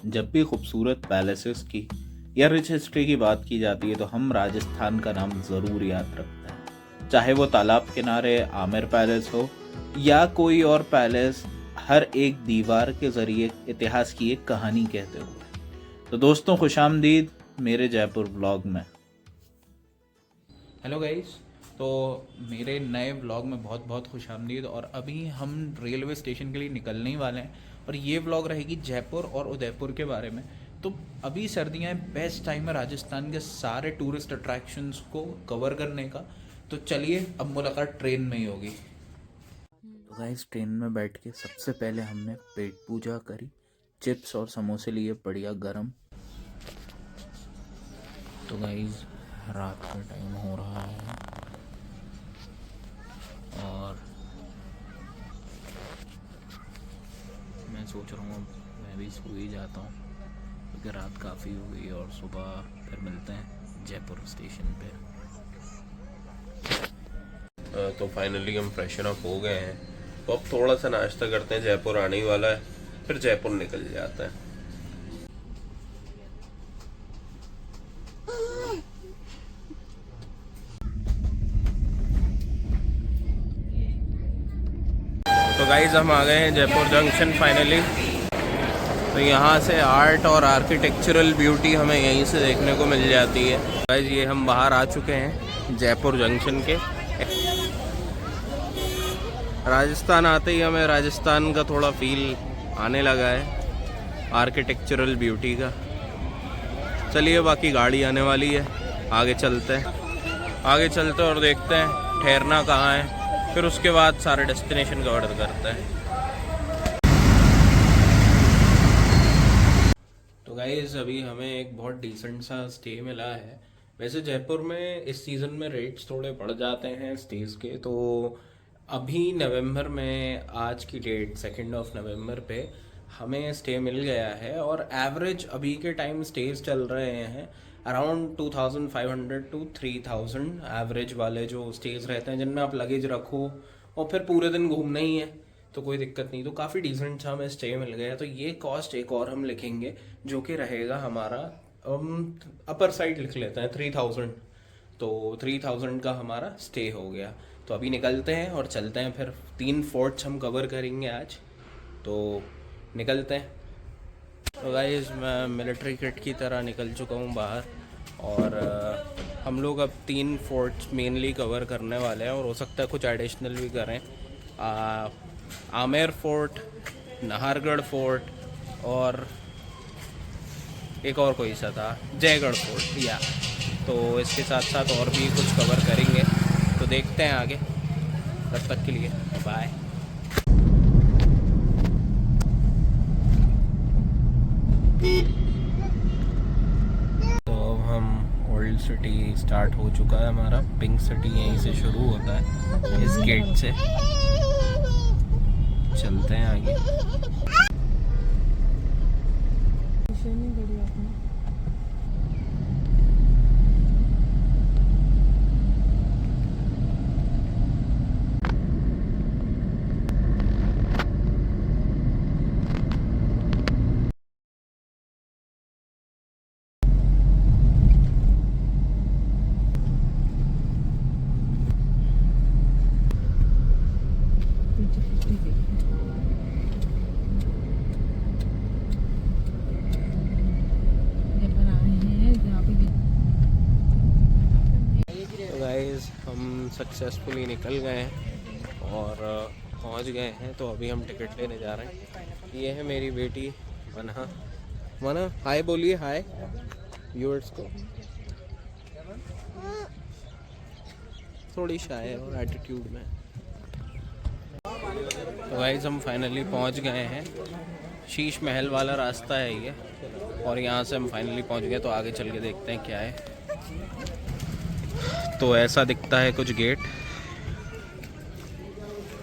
जब भी खूबसूरत पैलेसेस की या रिच हिस्ट्री की बात की जाती है तो हम राजस्थान का नाम ज़रूर याद रखते हैं। चाहे वो तालाब किनारे आमिर पैलेस हो या कोई और पैलेस, हर एक दीवार के ज़रिए इतिहास की एक कहानी कहते हुए। तो दोस्तों, खुशामदीद मेरे जयपुर व्लॉग में। हेलो गाइस, तो मेरे नए व्लॉग में बहुत बहुत खुशामदीद। और अभी हम रेलवे स्टेशन के लिए निकलने ही वाले हैं और ये व्लॉग रहेगी जयपुर और उदयपुर के बारे में। तो अभी सर्दियाँ हैं, बेस्ट टाइम है राजस्थान के सारे टूरिस्ट अट्रैक्शंस को कवर करने का। तो चलिए अब मुलाकात ट्रेन में ही होगी। तो गाइस, ट्रेन में बैठ के सबसे पहले हमने पेट पूजा करी, चिप्स और समोसे लिए बढ़िया गरम। तो गाइस, रात का टाइम हो रहा है और मैं सोच रहा हूँ मैं भी सो ही जाता हूँ क्योंकि रात काफ़ी हो गई और सुबह फिर मिलते हैं जयपुर स्टेशन पे। तो फाइनली हम फ्रेशन अप हो गए हैं, तो अब थोड़ा सा नाश्ता करते हैं। जयपुर आने ही वाला है, फिर जयपुर निकल जाता है। तो गाइज हम आ गए हैं जयपुर जंक्शन फाइनली। तो यहाँ से आर्ट और आर्किटेक्चरल ब्यूटी हमें यहीं से देखने को मिल जाती है। गाइज ये हम बाहर आ चुके हैं जयपुर जंक्शन के। राजस्थान आते ही हमें राजस्थान का थोड़ा फील आने लगा है, आर्किटेक्चरल ब्यूटी का। चलिए, बाकी गाड़ी आने वाली है, आगे चलते हैं और देखते हैं ठहरना कहाँ है, फिर उसके बाद सारे डेस्टिनेशन कवर करते हैं। तो गाइस, अभी हमें एक बहुत डिसेंट सा स्टे मिला है। वैसे जयपुर में इस सीज़न में रेट्स थोड़े बढ़ जाते हैं स्टेज के। तो अभी नवंबर में, आज की डेट 2 नवंबर पे हमें स्टे मिल गया है और एवरेज अभी के टाइम स्टेज चल रहे हैं अराउंड 2500 टू 3000 एवरेज वाले जो स्टेज रहते हैं, जिनमें आप लगेज रखो और फिर पूरे दिन घूमना ही है तो कोई दिक्कत नहीं। तो काफ़ी डिसेंट सा हमें स्टे मिल गया। तो ये कॉस्ट एक और हम लिखेंगे जो कि रहेगा हमारा, अपर साइड लिख लेते हैं 3000। तो 3000 का हमारा स्टे हो गया। तो अभी निकलते हैं और चलते हैं, फिर 3 फोर्ट्स हम कवर करेंगे आज। तो निकलते हैं। तो गाइस, मैं मिलिट्री किट की तरह निकल चुका हूँ बाहर और हम लोग अब 3 फोर्ट्स मेनली कवर करने वाले हैं और हो सकता है कुछ एडिशनल भी करें। आमेर फोर्ट, नाहरगढ़ फोर्ट और एक और कोई सा था, जयगढ़ फोर्ट या। तो इसके साथ साथ और भी कुछ कवर करेंगे, तो देखते हैं आगे। तब तक के लिए बाय। तो अब हम ओल्ड सिटी स्टार्ट हो चुका है हमारा। पिंक सिटी यहीं से शुरू होता है, इस गेट से। चलते हैं आगे। हम सक्सेसफुली निकल गए हैं और पहुंच गए हैं। तो अभी हम टिकट लेने जा रहे हैं। ये है मेरी बेटी मना। मना, हाय बोलिए, हाय व्यूअर्स को। थोड़ी शाय है और एटीट्यूड में। तो गाइस, हम फाइनली पहुंच गए हैं। शीश महल वाला रास्ता है ये और यहाँ से हम फाइनली पहुंच गए। तो आगे चल के देखते हैं क्या है। तो ऐसा दिखता है कुछ गेट,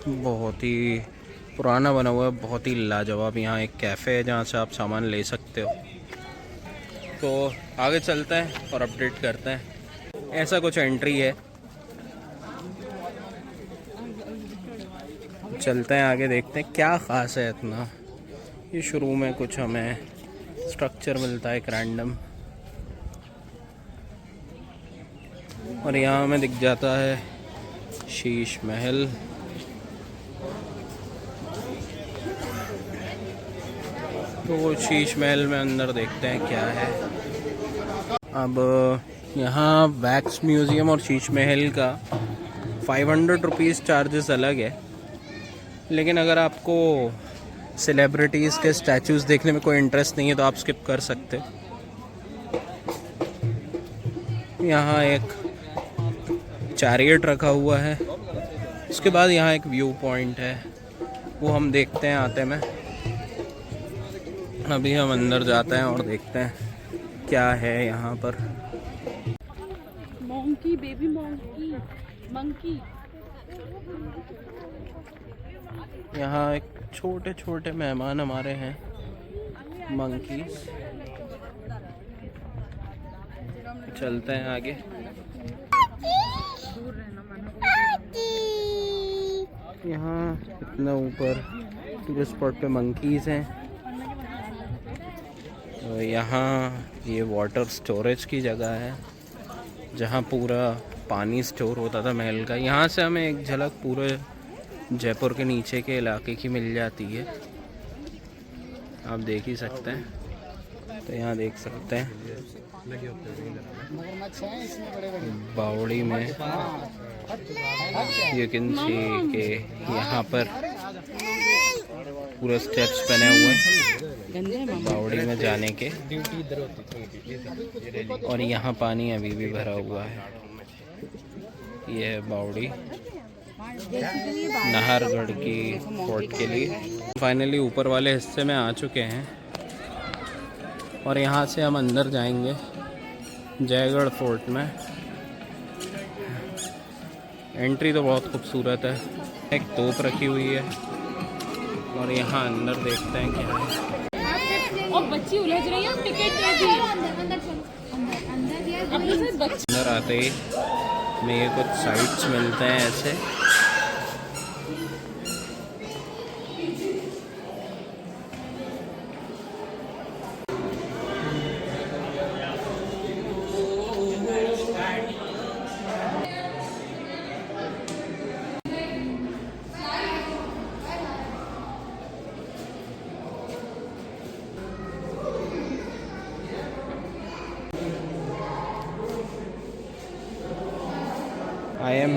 बहुत ही पुराना बना हुआ है, बहुत ही लाजवाब। यहाँ एक कैफ़े है जहाँ से आप सामान ले सकते हो। तो आगे चलते हैं और अपडेट करते हैं। ऐसा कुछ एंट्री है, चलते हैं आगे, देखते हैं क्या ख़ास है इतना। ये शुरू में कुछ हमें स्ट्रक्चर मिलता है एक रैंडम, और यहाँ हमें दिख जाता है शीश महल। तो शीश महल में अंदर देखते हैं क्या है। अब यहाँ वैक्स म्यूज़ियम और शीश महल का 500 रुपीज़ चार्जेस अलग है, लेकिन अगर आपको सेलिब्रिटीज़ के स्टैचूज़ देखने में कोई इंटरेस्ट नहीं है तो आप स्किप कर सकते। यहाँ एक चैरियट रखा हुआ है, उसके बाद यहाँ एक व्यू पॉइंट है, वो हम देखते हैं आते में। अभी हम अंदर जाते हैं और देखते हैं क्या है यहाँ पर। Monkey, baby monkey. यहाँ एक छोटे छोटे मेहमान हमारे हैं, मंकीज। चलते हैं आगे। यहाँ इतना ऊपर टूरिस्ट स्पॉट पे मंकीज हैं। तो यहाँ ये वाटर स्टोरेज की जगह है जहाँ पूरा पानी स्टोर होता था महल का। यहाँ से हमें एक झलक पूरे जयपुर के नीचे के इलाके की मिल जाती है, आप देख ही सकते हैं। तो यहाँ देख सकते हैं बावड़ी में यू कैन सी के यहाँ पर पूरे स्टेप्स बने हुए हैं बावड़ी में जाने के, और यहाँ पानी अभी भी भरा हुआ है। ये है बावड़ी नाहरगढ़ की फोर्ट के लिए। फाइनली ऊपर वाले हिस्से में आ चुके हैं और यहाँ से हम अंदर जाएंगे जयगढ़ फोर्ट में। एंट्री तो बहुत खूबसूरत है, एक तोप रखी हुई है, और यहाँ अंदर देखते हैं क्या है। और बच्ची उलझ रही है, टिकट दे दी। अंदर आते ही में ये कुछ साइट्स मिलते हैं ऐसे। I am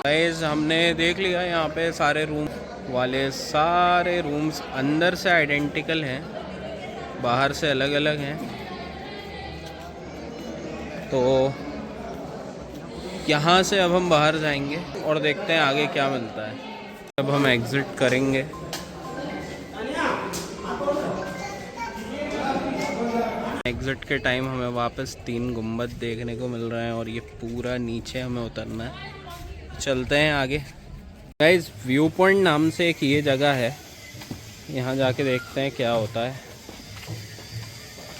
गाइस, हमने देख लिया यहाँ पे सारे रूम वाले सारे रूम्स अंदर से आइडेंटिकल हैं, बाहर से अलग अलग हैं। तो यहाँ से अब हम बाहर जाएंगे और देखते हैं आगे क्या मिलता है। अब हम एग्ज़िट करेंगे। एग्ज़िट के टाइम हमें वापस 3 गुंबद देखने को मिल रहे हैं और ये पूरा नीचे हमें उतरना है। चलते हैं आगे। गाइस, व्यू पॉइंट नाम से एक ये जगह है, यहाँ जाके देखते हैं क्या होता है।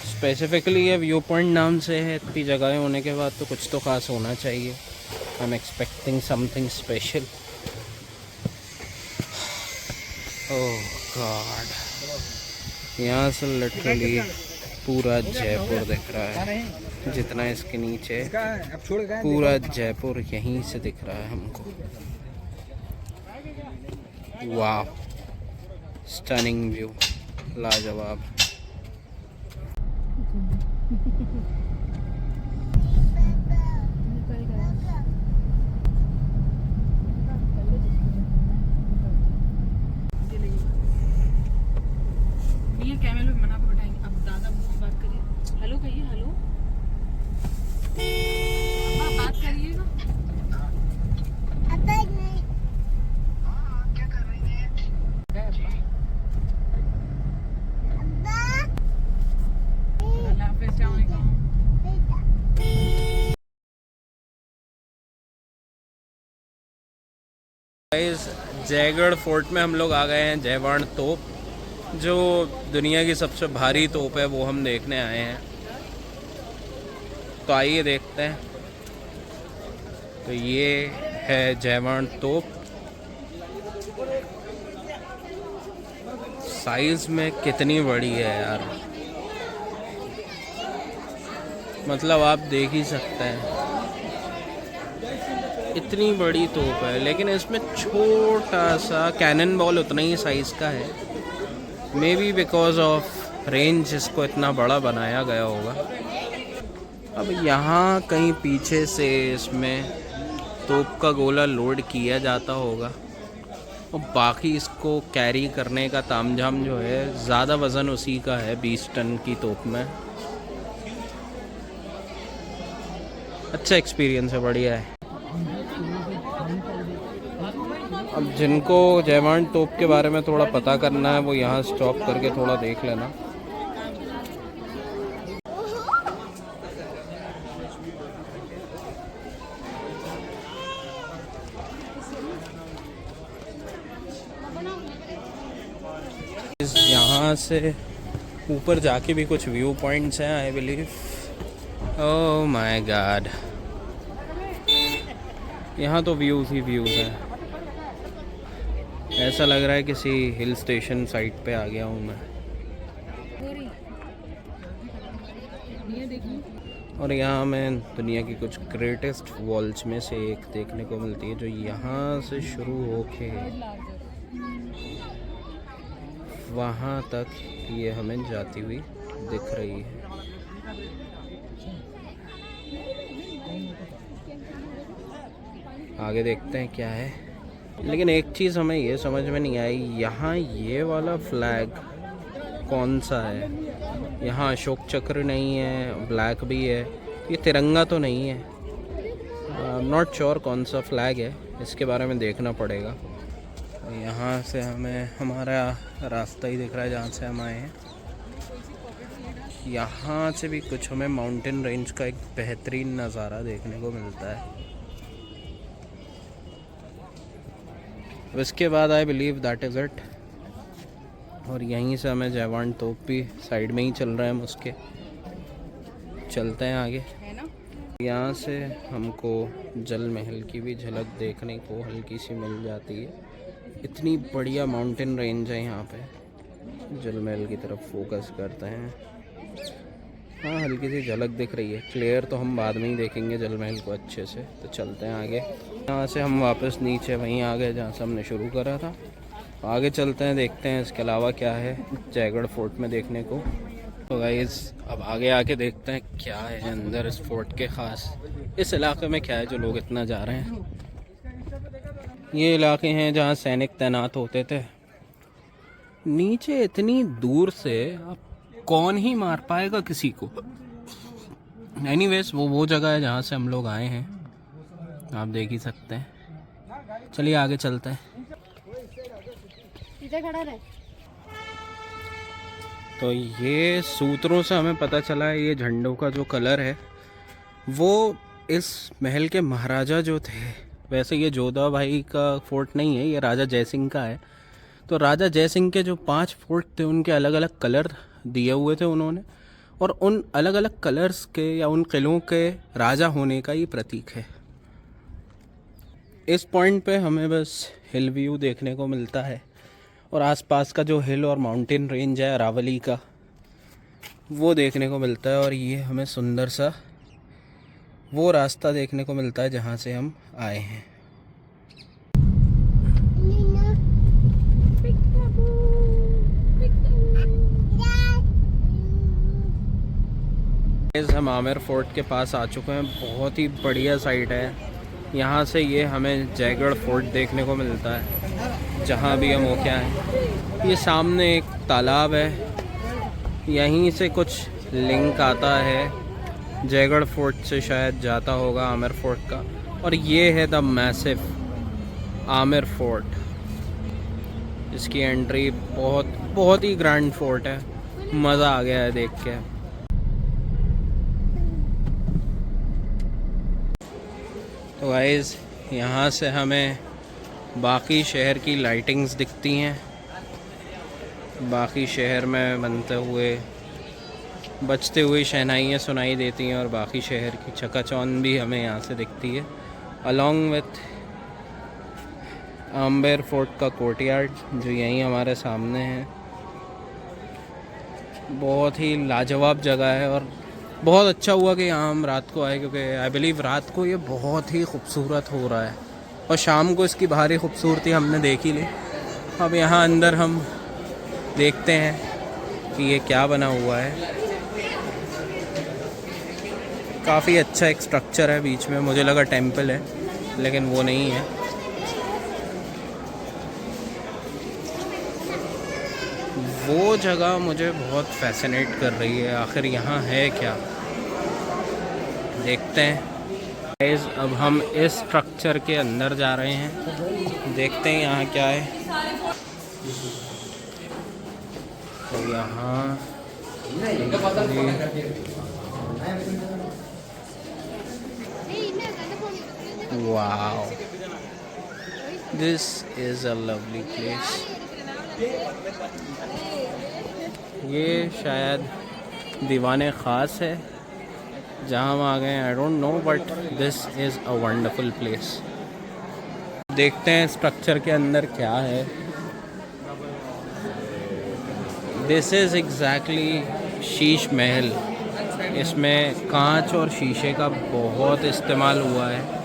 स्पेसिफिकली ये व्यू पॉइंट नाम से है, इतनी जगहें होने के बाद तो कुछ तो खास होना चाहिए। I am expecting something special. Oh God, यहाँ से लिटरली पूरा जयपुर दिख रहा है। जितना इसके नीचे पूरा जयपुर यहीं से दिख रहा है हमको। वाह, स्टनिंग व्यू, लाजवाब। ये कैमरे में मना को बैठाएंगे। अब दादा मुझसे बात करिए। हेलो कहिए, हेलो। अब बात करिएगा। क्या कर रही है? गाइस जयगढ़ फोर्ट में हम लोग आ गए हैं। जयवाण तोप, जो दुनिया की सबसे भारी तोप है, वो हम देखने आए हैं। तो आइए देखते हैं। तो ये है जयवाण तोप। साइज में कितनी बड़ी है यार, मतलब आप देख ही सकते हैं, इतनी बड़ी तोप है। लेकिन इसमें छोटा सा कैनन बॉल उतना ही साइज का है। May be because of range इसको इतना बड़ा बनाया गया होगा। अब यहाँ कहीं पीछे से इसमें तोप का गोला लोड किया जाता होगा और बाकी इसको कैरी करने का तामझाम जो है, ज़्यादा वज़न उसी का है 20 टन की तोप में। अच्छा एक्सपीरियंस है, बढ़िया है। अब जिनको जयवाण तोप के बारे में थोड़ा पता करना है, वो यहाँ स्टॉप करके थोड़ा देख लेना। यहाँ से ऊपर जाके भी कुछ व्यू पॉइंट्स हैं I believe. Oh my God, यहाँ तो व्यूज़ ही व्यूज़ हैं। ऐसा लग रहा है किसी हिल स्टेशन साइट पे आ गया हूँ मैं। और यहाँ हमें दुनिया की कुछ ग्रेटेस्ट वॉल्स में से एक देखने को मिलती है, जो यहाँ से शुरू होके वहाँ तक ये हमें जाती हुई दिख रही है। आगे देखते हैं क्या है। लेकिन एक चीज़ हमें ये समझ में नहीं आई, यहाँ ये वाला फ्लैग कौन सा है? यहाँ अशोक चक्र नहीं है, ब्लैक भी है, ये तिरंगा तो नहीं है। नॉट श्योर कौन सा फ्लैग है, इसके बारे में देखना पड़ेगा। यहाँ से हमें हमारा रास्ता ही दिख रहा है जहाँ से हम आए हैं। यहाँ से भी कुछ हमें माउंटेन रेंज का एक बेहतरीन नज़ारा देखने को मिलता है। उसके बाद I believe that is it. और यहीं से हमें जयवाण तोप भी साइड में ही चल रहे हैं हम उसके। चलते हैं आगे। यहाँ से हमको जल महल की भी झलक देखने को हल्की सी मिल जाती है। इतनी बढ़िया माउंटेन रेंज है यहाँ पे। जल महल की तरफ फोकस करते हैं। हाँ, हल्की सी झलक दिख रही है। क्लियर तो हम बाद में ही देखेंगे जल महल को अच्छे से। तो चलते हैं आगे। यहाँ से हम वापस नीचे वहीं आ गए जहाँ से हमने शुरू करा था। आगे चलते हैं, देखते हैं इसके अलावा क्या है जयगढ़ फोर्ट में देखने को। तो गाइस अब आगे आके देखते हैं क्या है अंदर इस फोर्ट के ख़ास। इस इलाके में क्या है जो लोग इतना जा रहे हैं। ये इलाके हैं जहाँ सैनिक तैनात होते थे। नीचे इतनी दूर से अब कौन ही मार पाएगा किसी को। एनीवेज वो जगह है जहाँ से हम लोग आए हैं, आप देख ही सकते हैं। चलिए आगे चलते हैं। इधर खड़ा रहे। तो ये सूत्रों से हमें पता चला है, ये झंडों का जो कलर है वो इस महल के महाराजा जो थे, वैसे ये जोधा भाई का फोर्ट नहीं है, ये राजा जयसिंह का है। तो राजा जयसिंह के जो 5 फोर्ट थे उनके अलग अलग कलर दिए हुए थे उन्होंने, और उन अलग अलग कलर्स के या उन किलों के राजा होने का ये प्रतीक है। इस पॉइंट पे हमें बस हिल व्यू देखने को मिलता है और आसपास का जो हिल और माउंटेन रेंज है अरावली का, वो देखने को मिलता है। और ये हमें सुंदर सा वो रास्ता देखने को मिलता है जहाँ से हम आए हैं। हम आमेर फोर्ट के पास आ चुके हैं। बहुत ही बढ़िया साइट है। यहाँ से ये हमें जयगढ़ फोर्ट देखने को मिलता है जहाँ भी हम होके आए। ये सामने एक तालाब है, यहीं से कुछ लिंक आता है जयगढ़ फोर्ट से, शायद जाता होगा आमेर फोर्ट का। और ये है द मैसिव आमेर फोर्ट। इसकी एंट्री बहुत ही ग्रैंड फोर्ट है। मज़ा आ गया है देख के। तो गाइस यहाँ से हमें बाकी शहर की लाइटिंग्स दिखती हैं, बाकी शहर में बनते हुए बजते हुए शहनाइयाँ सुनाई देती हैं और बाकी शहर की चकाचौंध भी हमें यहाँ से दिखती है, अलॉन्ग विथ आम्बेर फोर्ट का कोर्टयार्ड जो यहीं हमारे सामने है। बहुत ही लाजवाब जगह है और बहुत अच्छा हुआ कि यहाँ हम रात को आए, क्योंकि आई बिलीव रात को ये बहुत ही खूबसूरत हो रहा है और शाम को इसकी बाहरी खूबसूरती हमने देख ही ली। अब यहाँ अंदर हम देखते हैं कि ये क्या बना हुआ है। काफ़ी अच्छा एक स्ट्रक्चर है बीच में, मुझे लगा टेंपल है लेकिन वो नहीं है। वो जगह मुझे बहुत फैसिनेट कर रही है, आखिर यहाँ है क्या, देखते हैं। गाइस अब हम इस स्ट्रक्चर के अंदर जा रहे हैं, देखते हैं यहाँ क्या है। तो यहाँ wow, this is a lovely place. ये शायद दीवाने ख़ास है जहाँ हम आ गए हैं, I don't know, but this is a wonderful place. देखते हैं स्ट्रक्चर के अंदर क्या है। This is exactly Sheesh Mahal. इसमें कांच और शीशे का बहुत इस्तेमाल हुआ है।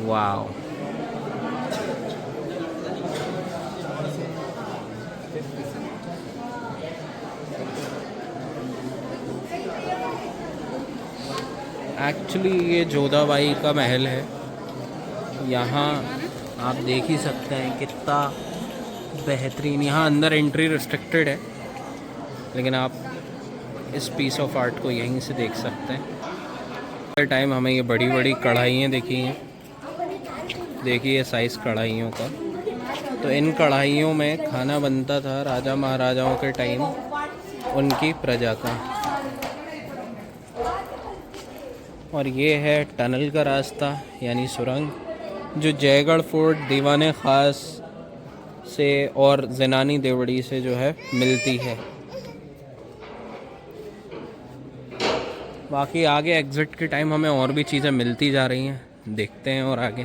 वाओ, एक्चुअली ये जोधाबाई का महल है। यहाँ आप देख ही सकते हैं कितना बेहतरीन। यहाँ अंदर एंट्री रिस्ट्रिक्टेड है लेकिन आप इस पीस ऑफ आर्ट को यहीं से देख सकते हैं। टाइम हमें ये बड़ी बड़ी कढ़ाइयाँ दिखी हैं, देखिए साइज़ कढ़ाइयों का। तो इन कढ़ाइयों में खाना बनता था राजा महाराजाओं के टाइम, उनकी प्रजा का। और ये है टनल का रास्ता यानी सुरंग, जो जयगढ़ फोर्ट, दीवाने ख़ास से और ज़नानी देवड़ी से जो है मिलती है। बाकी आगे एग्ज़िट के टाइम हमें और भी चीज़ें मिलती जा रही हैं, देखते हैं और आगे।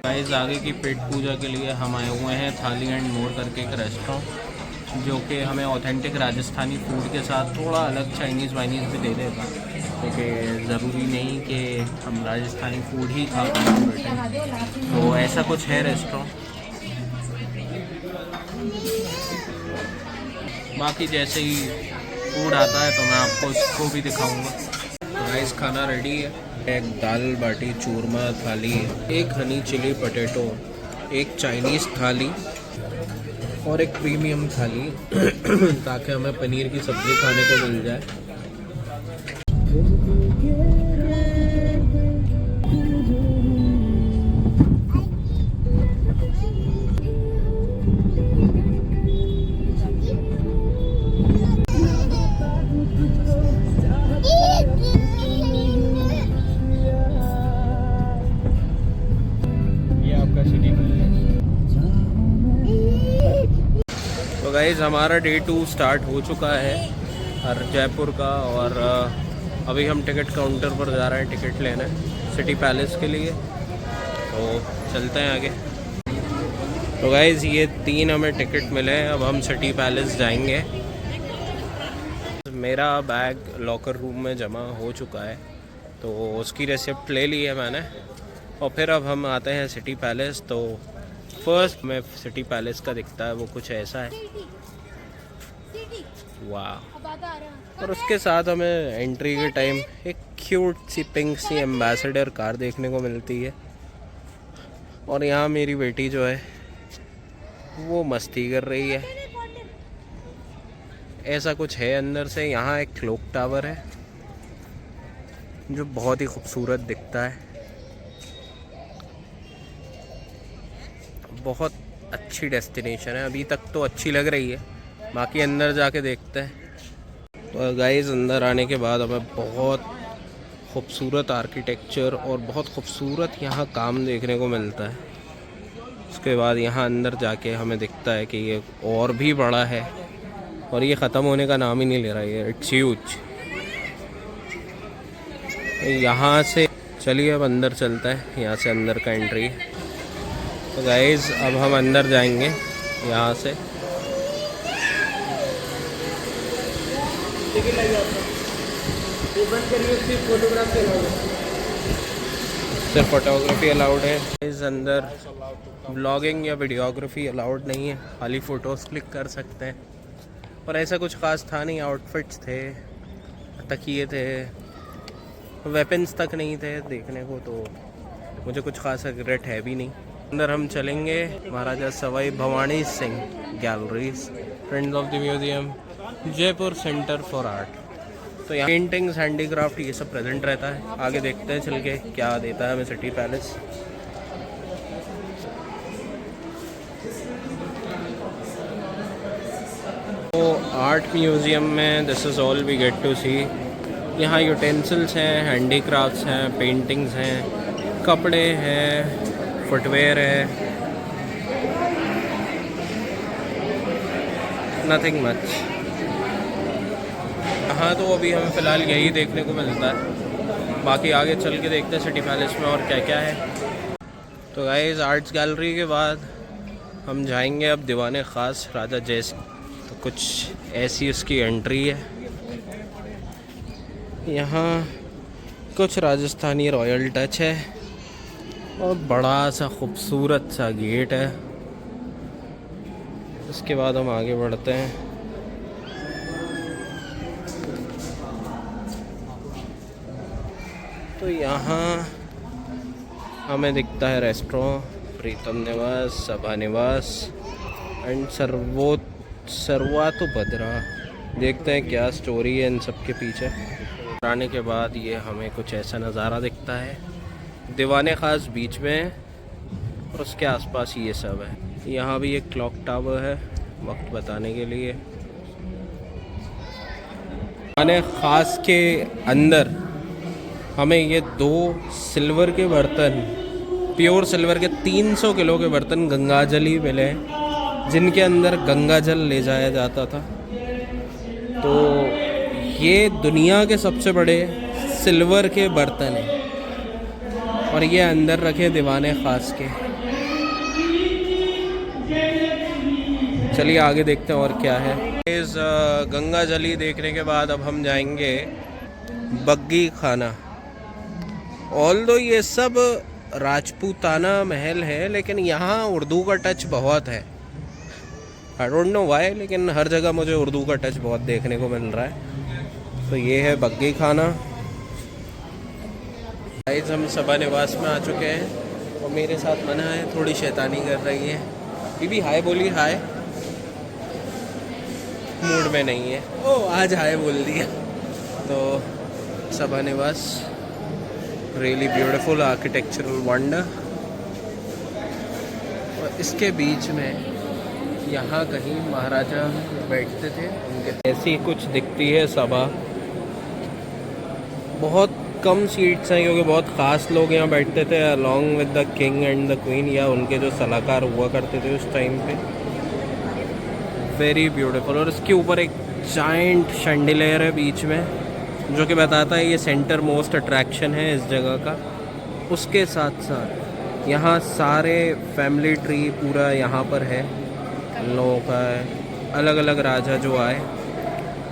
गाइस आगे की पेट पूजा के लिए हम आए हुए हैं थाली एंड मोर करके एक रेस्टोरेंट, जो कि हमें ऑथेंटिक राजस्थानी फूड के साथ थोड़ा अलग चाइनीज़ वाइनीज़ भी दे देगा, क्योंकि ज़रूरी नहीं कि हम राजस्थानी फूड ही खा पाएँ। तो ऐसा कुछ है रेस्टोरेंट। बाकी जैसे ही फूड आता है तो मैं आपको इसको भी दिखाऊंगा। राइस खाना रेडी है, एक दाल बाटी चूरमा थाली, एक हनी चिली पटेटो, एक चाइनीज़ थाली और एक प्रीमियम थाली ताकि हमें पनीर की सब्ज़ी खाने को मिल जाए। तो गाइज़ हमारा डे 2 स्टार्ट हो चुका है और जयपुर का, और अभी हम टिकट काउंटर पर जा रहे हैं टिकट लेने सिटी पैलेस के लिए। तो चलते हैं आगे। तो गाइज़ ये 3 हमें टिकट मिले हैं, अब हम सिटी पैलेस जाएंगे। मेरा बैग लॉकर रूम में जमा हो चुका है तो उसकी रेसिप्ट ले ली है मैंने, और फिर अब हम आते हैं सिटी पैलेस। तो फर्स्ट में सिटी पैलेस का दिखता है वो कुछ ऐसा है, वाह। और उसके साथ हमें एंट्री के टाइम एक क्यूट सी पिंक सी एम्बेसडर कार देखने को मिलती है, और यहाँ मेरी बेटी जो है वो मस्ती कर रही है। ऐसा कुछ है अंदर से। यहाँ एक क्लॉक टावर है जो बहुत ही खूबसूरत दिखता है, बहुत अच्छी डेस्टिनेशन है। अभी तक तो अच्छी लग रही है, बाकी अंदर जाके देखते हैं। तो गाइस अंदर आने के बाद हमें बहुत खूबसूरत आर्किटेक्चर और बहुत खूबसूरत यहाँ काम देखने को मिलता है। उसके बाद यहाँ अंदर जाके हमें दिखता है कि ये और भी बड़ा है और ये ख़त्म होने का नाम ही नहीं ले रहा है, इट्स ह्यूज। यहाँ से चलिए अब अंदर चलता है, यहाँ से अंदर का एंट्री है। तो गाइज़ अब हम अंदर जाएंगे यहाँ से। सिर्फ फोटोग्राफी अलाउड है इस अंदर, ब्लॉगिंग या वीडियोग्राफी अलाउड नहीं है, खाली फ़ोटोज़ क्लिक कर सकते हैं। और ऐसा कुछ ख़ास था नहीं, आउटफिट्स थे, तकिए थे, वेपन्स तक नहीं थे देखने को, तो मुझे कुछ खास रिग्रेट है भी नहीं। अंदर हम चलेंगे Maharaja Sawai Bhawani Singh galleries, friends of the museum, Jaipur centre for art. तो यहाँ पेंटिंग्स, हैंडीक्राफ्ट ये सब प्रेजेंट रहता है। आगे देखते हैं चल के क्या देता है हमें सिटी पैलेस। तो आर्ट म्यूज़ियम में this is all we get to see. यहाँ यूटेंसिल्स हैं, हैंडीक्राफ्ट्स हैं, पेंटिंग्स हैं, कपड़े हैं, फुटवेयर है, नथिंग मच। हाँ तो अभी हमें फ़िलहाल यही देखने को मिलता है, बाकी आगे चल के देखते हैं सिटी पैलेस में और क्या क्या है। तो गाइस आर्ट्स गैलरी के बाद हम जाएंगे अब दीवाने ख़ास राजा जय सिंह। तो कुछ ऐसी उसकी एंट्री है। यहाँ कुछ राजस्थानी रॉयल टच है और बड़ा सा खूबसूरत सा गेट है। उसके बाद हम आगे बढ़ते हैं। तो यहाँ हमें दिखता है रेस्टोरेंट, प्रीतम निवास, सभा निवास एंड सर्वातोभद्रा। देखते हैं क्या स्टोरी है इन सब के पीछे। आने के बाद ये हमें कुछ ऐसा नज़ारा दिखता है, दीवाने ख़ास बीच में है और उसके आसपास ये सब है। यहाँ भी एक क्लॉक टावर है वक्त बताने के लिए। दीवाने ख़ास के अंदर हमें ये 2 सिल्वर के बर्तन, प्योर सिल्वर के 300 किलो के बर्तन गंगाजली मिले, जिनके अंदर गंगा जल ले जाया जाता था। तो ये दुनिया के सबसे बड़े सिल्वर के बर्तन हैं और ये अंदर रखे दीवाने ख़ास के। चलिए आगे देखते हैं और क्या है। इस गंगा जली देखने के बाद अब हम जाएंगे बग्गी खाना। ऑल्दो ये सब राजपूताना महल है, लेकिन यहाँ उर्दू का टच बहुत है। आई डोंट नो वाई, लेकिन हर जगह मुझे उर्दू का टच बहुत देखने को मिल रहा है। तो ये है बग्गी खाना। गाइस हम सभा निवास में आ चुके हैं और मेरे साथ मना है, थोड़ी शैतानी कर रही है। बीबी हाय बोली, हाय। मूड में नहीं है, ओ आज हाय बोल दिया। तो सभा निवास, रियली ब्यूटीफुल आर्किटेक्चरल वंडर। और इसके बीच में यहाँ कहीं महाराजा बैठते थे, उनके ऐसी कुछ दिखती है सभा। बहुत कम सीट्स हैं क्योंकि बहुत ख़ास लोग यहाँ बैठते थे along with the king and the queen, या उनके जो सलाहकार हुआ करते थे उस टाइम पे। Very beautiful. और इसके ऊपर एक जाइंट शैंडिलियर है बीच में, जो कि बताता है ये सेंटर मोस्ट अट्रैक्शन है इस जगह का। उसके साथ साथ यहाँ सारे फैमिली ट्री पूरा यहाँ पर है, इन लोगों का है। अलग अलग राजा जो आए,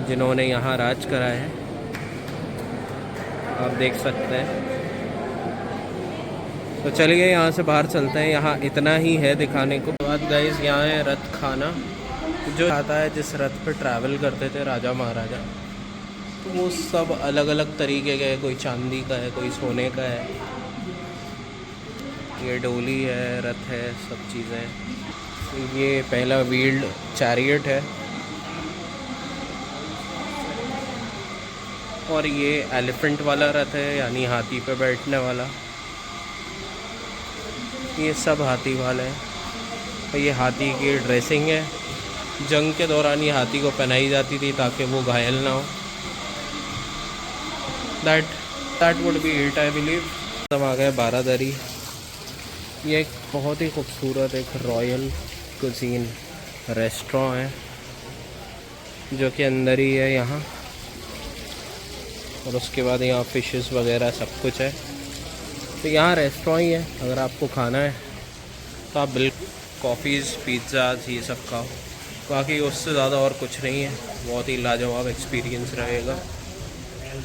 जिन्होंने यहाँ राज करा है, आप देख सकते हैं। तो चलिए यहाँ से बाहर चलते हैं, यहाँ इतना ही है दिखाने को। बाद गाइस यहाँ है रथ खाना, जो आता है जिस रथ पे ट्रैवल करते थे राजा महाराजा। तो वो सब अलग अलग तरीके के है, कोई चांदी का है, कोई सोने का है। ये डोली है, रथ है, सब चीज़ें। ये पहला व्हील्ड चैरियट है और ये एलिफेंट वाला रथ है, यानी हाथी पे बैठने वाला। ये सब हाथी वाले हैं। और ये हाथी की ड्रेसिंग है, जंग के दौरान ये हाथी को पहनाई जाती थी ताकि वो घायल ना हो। That that would be it I believe. सब आ गए बारादरी। ये एक बहुत ही खूबसूरत एक रॉयल कुजीन रेस्टोरेंट है जो कि अंदर ही है यहाँ, और उसके बाद यहाँ फिशेस वगैरह सब कुछ है। तो यहाँ रेस्टोरेंट ही है, अगर आपको खाना है तो आप बिल्कुल कॉफ़ीज़ पिज़्ज़ाज ये सब खाओ, बाकी उससे ज़्यादा और कुछ नहीं है। बहुत ही लाजवाब एक्सपीरियंस रहेगा।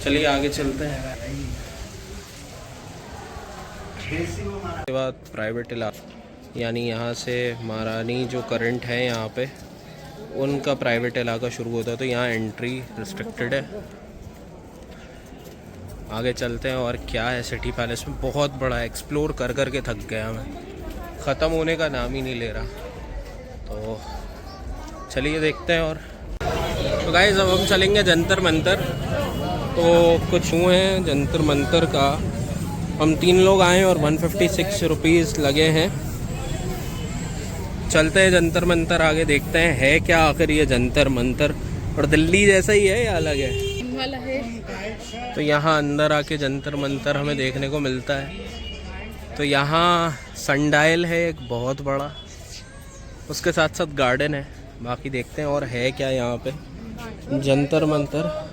चलिए आगे चलते हैं। उसके बाद प्राइवेट इलाका, यानी यहाँ से महारानी जो करंट है यहाँ पे उनका प्राइवेट इलाका शुरू होता है, तो यहाँ एंट्री रिस्ट्रिक्टेड है। आगे चलते हैं। और क्या है सिटी पैलेस में, बहुत बड़ा है, एक्सप्लोर कर कर के थक गया मैं, ख़त्म होने का नाम ही नहीं ले रहा। तो चलिए देखते हैं। और तो गाइस अब हम चलेंगे जंतर मंतर। तो कुछ हुए हैं जंतर मंतर का, हम 3 लोग आए और 156 रुपीज़ लगे हैं। चलते हैं जंतर मंतर, आगे देखते हैं है क्या आखिर ये जंतर मंतर, और दिल्ली जैसा ही है या अलग है वाला है। तो यहाँ अंदर आके जंतर मंतर हमें देखने को मिलता है। तो यहाँ सनडायल है एक बहुत बड़ा, उसके साथ साथ गार्डन है। बाकी देखते हैं और है क्या यहाँ पे। Jantar Mantar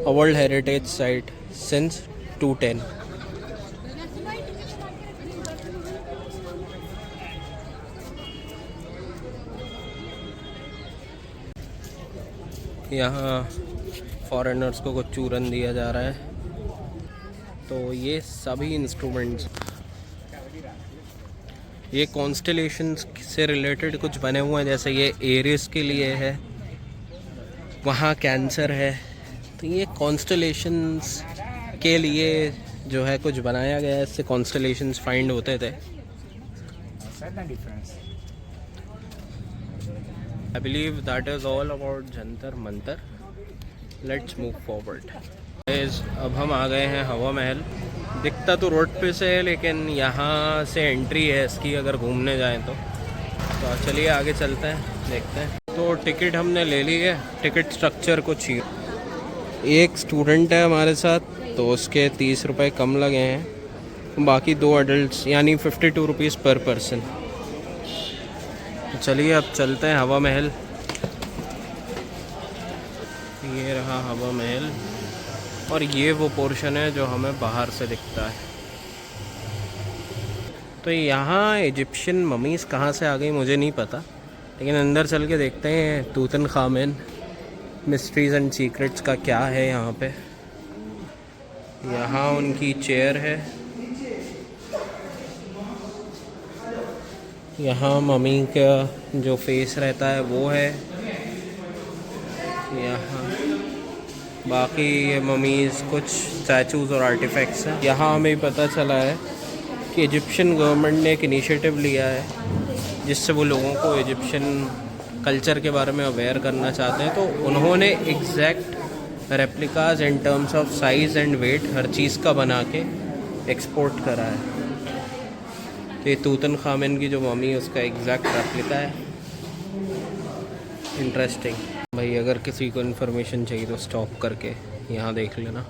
world heritage site since 2010। यहाँ फॉरेनर्स को कुछ चूरन दिया जा रहा है। तो ये सभी इंस्ट्रूमेंट्स, ये कॉन्स्टेलेशंस से रिलेटेड कुछ बने हुए हैं, जैसे ये एरिस के लिए है, वहाँ कैंसर है। तो ये कॉन्स्टेलेशंस के लिए जो है कुछ बनाया गया है, इससे कॉन्स्टेलेशंस फाइंड होते थे। I believe that is all about Jantar Mantar. Let's move forward। अब हम आ गए हैं हवा महल। दिखता तो रोड पे से है, लेकिन यहाँ से एंट्री है इसकी अगर घूमने जाएं तो चलिए आगे चलते हैं, देखते हैं। तो टिकट हमने ले ली है। टिकट स्ट्रक्चर कुछ ही, एक स्टूडेंट है हमारे साथ तो उसके 30 रुपये कम लगे हैं, बाकी 2 अडल्ट्स यानी 52 रुपीज़ पर पर्सन। चलिए अब चलते हैं हवा महल। ये रहा हवा महल, और ये वो पोर्शन है जो हमें बाहर से दिखता है। तो यहाँ इजिप्शियन ममीज़ कहाँ से आ गई मुझे नहीं पता, लेकिन अंदर चल के देखते हैं तूतनखामेन मिस्ट्रीज़ एंड सीक्रेट्स का क्या है यहाँ पे। यहाँ उनकी चेयर है, यहाँ मम्मी का जो फेस रहता है वो है यहाँ। बाकी ये मम्मीज़ कुछ स्टैचूज़ और आर्टिफैक्ट्स हैं। यहाँ हमें पता चला है कि इजिप्शियन गवर्नमेंट ने एक इनिशिएटिव लिया है जिससे वो लोगों को इजिप्शियन कल्चर के बारे में अवेयर करना चाहते हैं। तो उन्होंने exact replicas in terms of size and weight हर चीज़ का बना के एक्सपोर्ट करा है। तो ये तूतनखामेन की जो मम्मी है उसका एग्जैक्ट रेप्लिका है। इंटरेस्टिंग भाई, अगर किसी को इन्फॉर्मेशन चाहिए तो स्टॉप करके यहाँ देख लेना।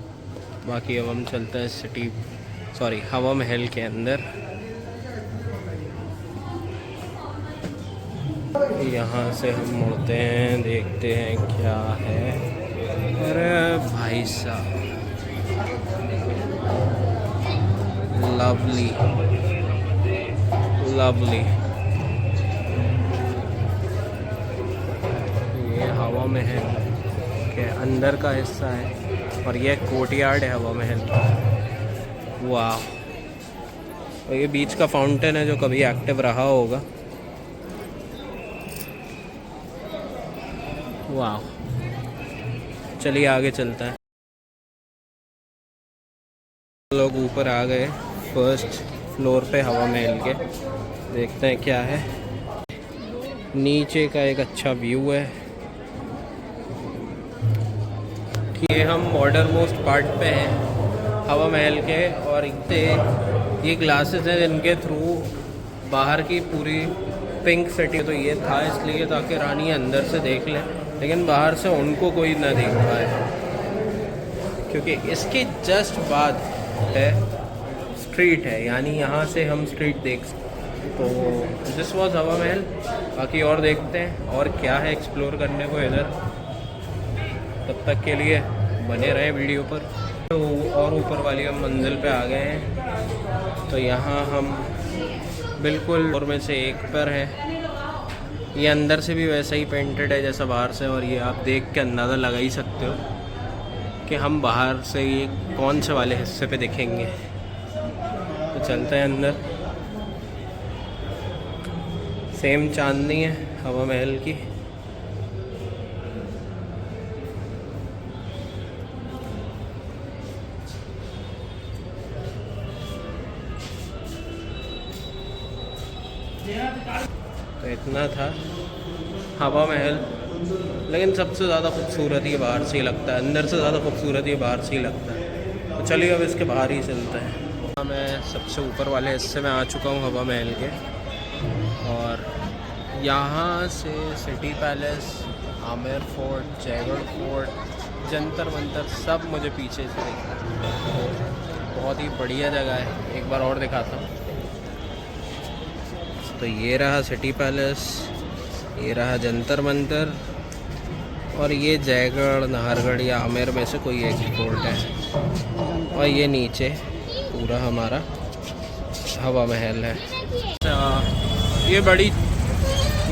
बाकी अब हम चलते हैं हवा महल के अंदर। यहाँ से हम मुड़ते हैं, देखते हैं क्या है। अरे भाई साहब, लवली लवली। ये हवा महल के अंदर का हिस्सा है और ये कोर्टयार्ड है हवा महल का। वाह, और ये बीच का फाउंटेन है जो कभी एक्टिव रहा होगा। वाह, चलिए आगे चलते हैं। लोग ऊपर आ गए फर्स्ट फ्लोर पे हवा महल के, देखते हैं क्या है। नीचे का एक अच्छा व्यू है। ये हम बॉर्डर मोस्ट पार्ट पे हैं हवा महल के, और ये ग्लासेस हैं जिनके थ्रू बाहर की पूरी पिंक सिटी, तो ये था इसलिए ताकि रानी अंदर से देख लें, लेकिन बाहर से उनको कोई ना देख पाए, क्योंकि इसके जस्ट बाद है, स्ट्रीट है, यानी यहाँ से हम स्ट्रीट देख सकते हैं। तो दिस वाज हवा महल। बाकी और देखते हैं और क्या है एक्सप्लोर करने को इधर। तब तक के लिए बने रहे वीडियो पर। तो और ऊपर वाली हम मंजिल पे आ गए हैं। तो यहाँ हम बिल्कुल और में से एक पर है। ये अंदर से भी वैसा ही पेंटेड है जैसा बाहर से, और ये आप देख के अंदाज़ा लगा ही सकते हो कि हम बाहर से ये कौन से वाले हिस्से पे दिखेंगे। तो चलते हैं अंदर। सेम चांदनी है हवा महल की। तो इतना था हवा महल, लेकिन सबसे ज़्यादा खूबसूरत ये बाहर से ही लगता है, अंदर से ज़्यादा खूबसूरत ये बाहर से ही लगता है। तो चलिए अब इसके बाहर ही चलते हैं। मैं सबसे ऊपर वाले हिस्से में आ चुका हूँ हवा महल के, और यहाँ से city palace, Amer fort, Jaigarh fort, Jantar Mantar सब मुझे पीछे से दिखता है। तो बहुत ही बढ़िया जगह है, एक बार और दिखाता हूँ। तो ये रहा सिटी पैलेस, ये रहा जंतर मंतर, और ये जयगढ़, नाहरगढ़ या आमेर में से कोई एक फोर्ट है, और ये नीचे पूरा हमारा हवा महल है। ये बड़ी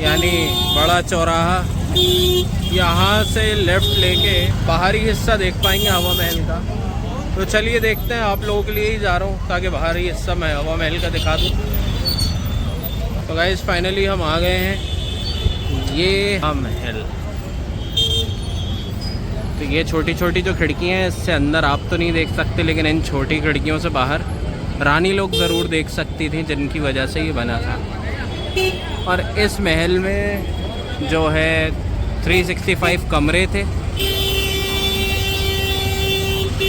यानी बड़ा चौराहा, यहाँ से लेफ़्ट लेके बाहरी हिस्सा देख पाएंगे हवा महल का। तो चलिए देखते हैं, आप लोगों के लिए ही जा रहा हूँ ताकि बाहरी हिस्सा मैं हवा महल का दिखा दूँ। तो गाइस फाइनली हम आ गए हैं ये हवा महल। तो ये छोटी छोटी जो खिड़कियाँ हैं, इससे अंदर आप तो नहीं देख सकते, लेकिन इन छोटी खिड़कियों से बाहर रानी लोग ज़रूर देख सकती थी, जिनकी वजह से ये बना था। और इस महल में जो है 365 कमरे थे।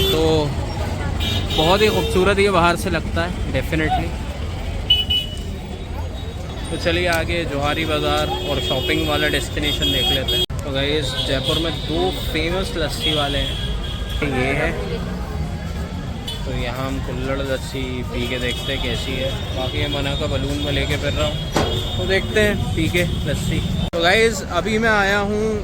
तो बहुत ही खूबसूरत ये बाहर से लगता है डेफिनेटली। तो चलिए आगे जोहारी बाज़ार और शॉपिंग वाला डेस्टिनेशन देख लेते हैं। तो गाइस जयपुर में 2 फेमस लस्सी वाले हैं, ये है। तो यहाँ हम कुल्हड़ लस्सी पी के देखते हैं कैसी है। बाकी ये मना का बलून में लेके फिर रहा हूँ, तो देखते हैं पी के लस्सी। तो गाइस अभी मैं आया हूँ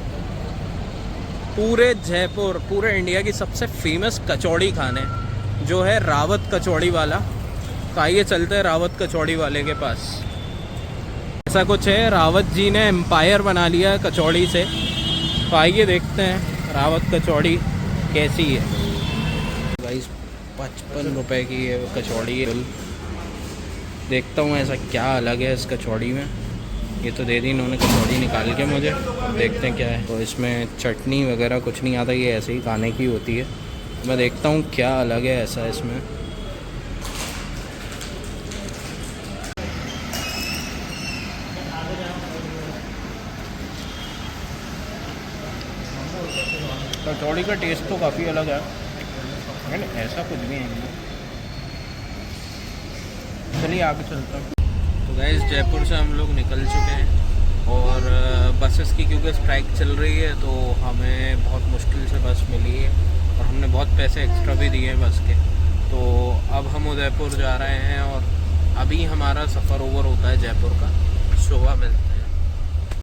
पूरे जयपुर, पूरे इंडिया की सबसे फेमस कचौड़ी खाने, जो है रावत कचौड़ी वाला। तो आइए चलते हैं रावत कचौड़ी वाले के पास। ऐसा कुछ है, रावत जी ने एम्पायर बना लिया है कचौड़ी से। तो आइए देखते हैं रावत कचौड़ी कैसी है। गाइस 55 रुपए की ये कचौड़ी है। देखता हूँ ऐसा क्या अलग है इस कचौड़ी में। ये तो दे दी इन्होंने कचौड़ी निकाल के मुझे, देखते हैं क्या है। तो इसमें चटनी वगैरह कुछ नहीं आता, ये ऐसे ही खाने की होती है। मैं देखता हूँ क्या अलग है ऐसा इसमें। कचौड़ी का टेस्ट तो काफ़ी अलग है, लेकिन ऐसा कुछ भी नहीं है। चलिए आगे चलते हैं। तो गाइस जयपुर से हम लोग निकल चुके हैं, और बसेस की क्योंकि स्ट्राइक चल रही है तो हमें बहुत मुश्किल से बस मिली है, और हमने बहुत पैसे एक्स्ट्रा भी दिए हैं बस के। तो अब हम उदयपुर जा रहे हैं, और अभी हमारा सफ़र ओवर होता है जयपुर का। सुबह मिलते हैं।